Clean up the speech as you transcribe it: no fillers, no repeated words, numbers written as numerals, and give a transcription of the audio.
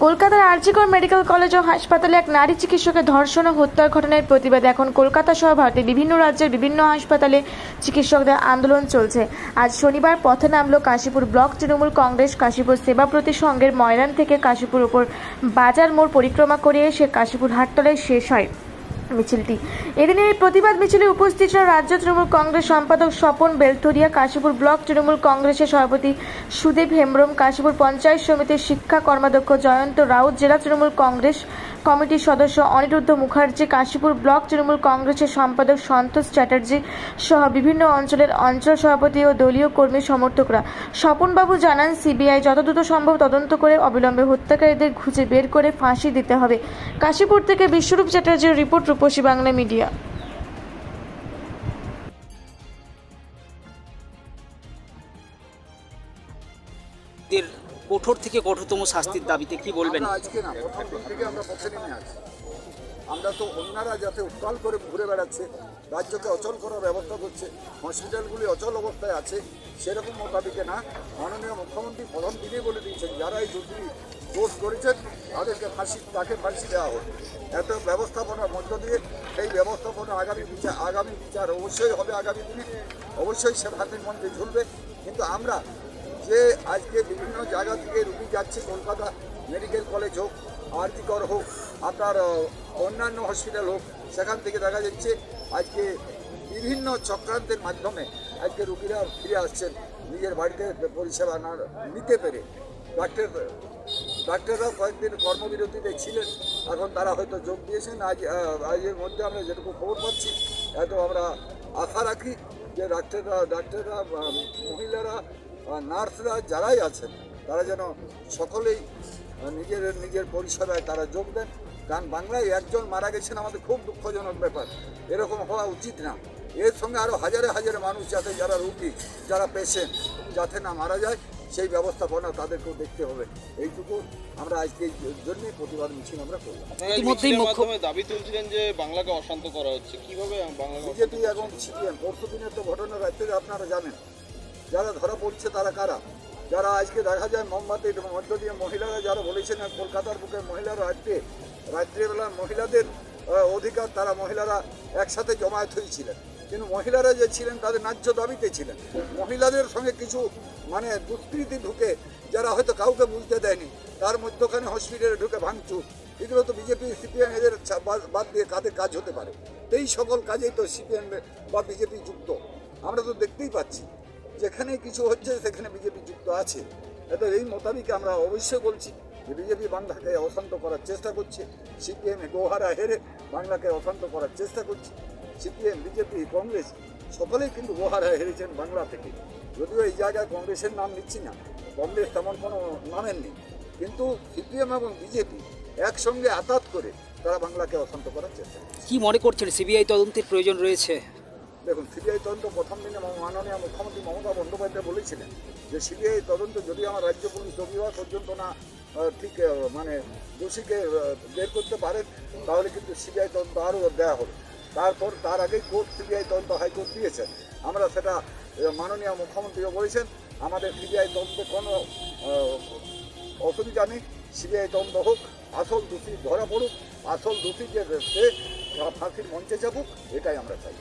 কলকাতার RG Kar medical college ও হাসপাতালে এক নারী চিকিৎসকের ধর্ষণ ও হত্যার ঘটনার প্রতিবাদে এখন কলকাতা সহ ভারতের বিভিন্ন রাজ্যের বিভিন্ন হাসপাতালে চিকিৎসকদের আন্দোলন চলছে। আজ শনিবার পথে নামল কাশীপুর ব্লক তৃণমূল কংগ্রেস কাশীপুর সেবাপ্রতি সংঘের ময়দান থেকে কাশীপুর উপর বাজার মোড় পরিক্রমা করে এসে কাশীপুর হাটতলায় শেষ হয় মিছিলটি। এদিনের এই প্রতিবাদ মিছিলে উপস্থিত ছিলেন রাজ্য তৃণমূল কংগ্রেস সম্পাদক স্বপন বেলতরিয়া, কাশীপুর ব্লক তৃণমূল কংগ্রেসের সভাপতি সুদেব হেমব্রম, কাশীপুর পঞ্চায়েত সমিতির শিক্ষা কর্মাধ্যক্ষ জয়ন্ত রাউত, জেলা তৃণমূল কংগ্রেস কমিটির সদস্য অনিরুদ্ধ মুখার্জি, কাশীপুর ব্লক তৃণমূল কংগ্রেসের সম্পাদক সন্তোষ চ্যাটার্জি সহ বিভিন্ন অঞ্চলের অঞ্চল সভাপতি ও দলীয় কর্মী সমর্থকরা। স্বপনবাবু জানান, সিবিআই যত দ্রুত সম্ভব তদন্ত করে অবিলম্বে হত্যাকারীদের খুঁজে বের করে ফাঁসি দিতে হবে। কাশীপুর থেকে বিশ্বরূপ চ্যাটার্জির রিপোর্ট, রূপসী বাংলা মিডিয়া। কঠোর থেকে কঠোরতম শাস্তির দাবিতে কি বলবেন? আজকে না, প্রথম দিন থেকে আমরা পথে নেমে আছি। আমরা তো অন্যরা যাতে উত্তাল করে ঘুরে বেড়াচ্ছে, রাজ্যকে অচল করার ব্যবস্থা করছে, হসপিটালগুলি অচল অবস্থায় আছে, সেরকম মোতাবিকে না। মাননীয় মুখ্যমন্ত্রী প্রথম দিনেই বলে দিয়েছেন, যারা এই দোষ করেছেন তাকে ফাঁসি দেওয়া হোক। এত ব্যবস্থাপনার মধ্য দিয়ে এই ব্যবস্থাপনা আগামী বিচার অবশ্যই হবে, আগামী দিনে অবশ্যই সে হাতির মঞ্চে ঝুলবে। কিন্তু আমরা যে আজকে বিভিন্ন জায়গা থেকে রুগী যাচ্ছে, কলকাতা মেডিকেল কলেজ হোক, আরজিকর হোক, আপনার অন্যান্য হসপিটাল হোক, সেখান থেকে দেখা যাচ্ছে আজকে বিভিন্ন চক্রান্তের মাধ্যমে আজকে রুগীরা ফিরে আসছেন নিজের বাড়িতে পরিষেবা না নিতে পেরে। ডাক্তাররাও কয়েকদিন কর্মবিরতিতে ছিলেন, এখন তারা হয়তো যোগ দিয়েছেন। আজের মধ্যে আমরা যেটুকু খবর পাচ্ছি, এত আমরা আশা রাখি যে ডাক্তাররা মহিলারা, নার্সরা যারাই আছেন, তারা যেন সকলেই নিজের পরিষেবায় তারা যোগ দেন। কারণ বাংলায় একজন মারা গেছেন আমাদের খুব দুঃখজনক ব্যাপার, এরকম হওয়া উচিত না। এর সঙ্গে আরও হাজারে হাজারে মানুষ যাতে, যারা রুগী, যারা পেশেন্ট যাতে না মারা যায়, সেই ব্যবস্থাপনা তাদেরকেও দেখতে হবে। এইটুকু আমরা আজকে এই জন্যই প্রতিবাদ মিছিল আমরা করলাম। দাবি তুলছিলেন যে বাংলাকে অশান্ত করা হচ্ছে, কিভাবে বিজেপি এবং সিপিএম পরশু দিনের তো ঘটনা রাত্রে আপনারা জানেন, যারা ধরা পড়ছে তারা কারা, যারা আজকে দেখা যায় মোমবাতির মধ্য দিয়ে মহিলারা যারা বলেছেন কলকাতার বুকে মহিলারা রাত্রিবেলা মহিলাদের অধিকার, তারা মহিলারা একসাথে জমায়েত হয়েছিলেন, কিন্তু মহিলারা যে ছিলেন তাদের ন্যায্য দাবিতে ছিলেন। মহিলাদের সঙ্গে কিছু দুষ্কৃতি ঢুকে, যারা হয়তো কাউকে বুঝতে দেয়নি, তার মধ্যখানে হসপিটালে ঢুকে ভাঙচুর, এগুলো তো বিজেপি সিপিএম এদের বাদ দিয়ে কাদের কাজ হতে পারে? এই সকল কাজেই তো সিপিএম বা বিজেপি যুক্ত। আমরা তো দেখতেই পাচ্ছি, যেখানে কিছু হচ্ছে সেখানে বিজেপি যুক্ত আছে। এত এই মোতাবিক আমরা অবশ্যই বলছি যে বিজেপি বাংলাকে অশান্ত করার চেষ্টা করছে, সিপিএম গোহারা হেরে বাংলাকে অশান্ত করার চেষ্টা করছে। সিপিএম, বিজেপি, কংগ্রেস সকলেই কিন্তু গোহারা হেরেছেন বাংলা থেকে। যদিও এই জায়গায় কংগ্রেসের নাম নিচ্ছি না, কংগ্রেস তেমন কোনো নামের নেই, কিন্তু সিপিএম এবং বিজেপি একসঙ্গে আতাত করে তারা বাংলাকে অশান্ত করার চেষ্টা করছে। কি মনে করছেন, সিবিআই তদন্তের প্রয়োজন রয়েছে? দেখুন, সিবিআই তদন্ত প্রথম দিনে মাননীয় মুখ্যমন্ত্রী মমতা বন্দ্যোপাধ্যায় বলেছিলেন যে সিবিআই তদন্ত যদি আমার রাজ্য পুলিশ রবিবার পর্যন্ত না ঠিক দোষীকে বের করতে পারেন, তাহলে কিন্তু সিবিআই তদন্ত আরও দেওয়া হবে। তার আগেই কোর্ট সিবিআই তদন্ত হাইকোর্ট দিয়েছেন। আমরা সেটা মাননীয় মুখ্যমন্ত্রীও বলেছেন, আমাদের সিবিআই তদন্তে কোনো অসুবিধা নেই, সিবিআই তদন্ত হোক, আসল দোষী ধরা পড়ুক, আসল দোষী যে সে ফাঁসির মঞ্চে যাবুক, এটাই আমরা চাই।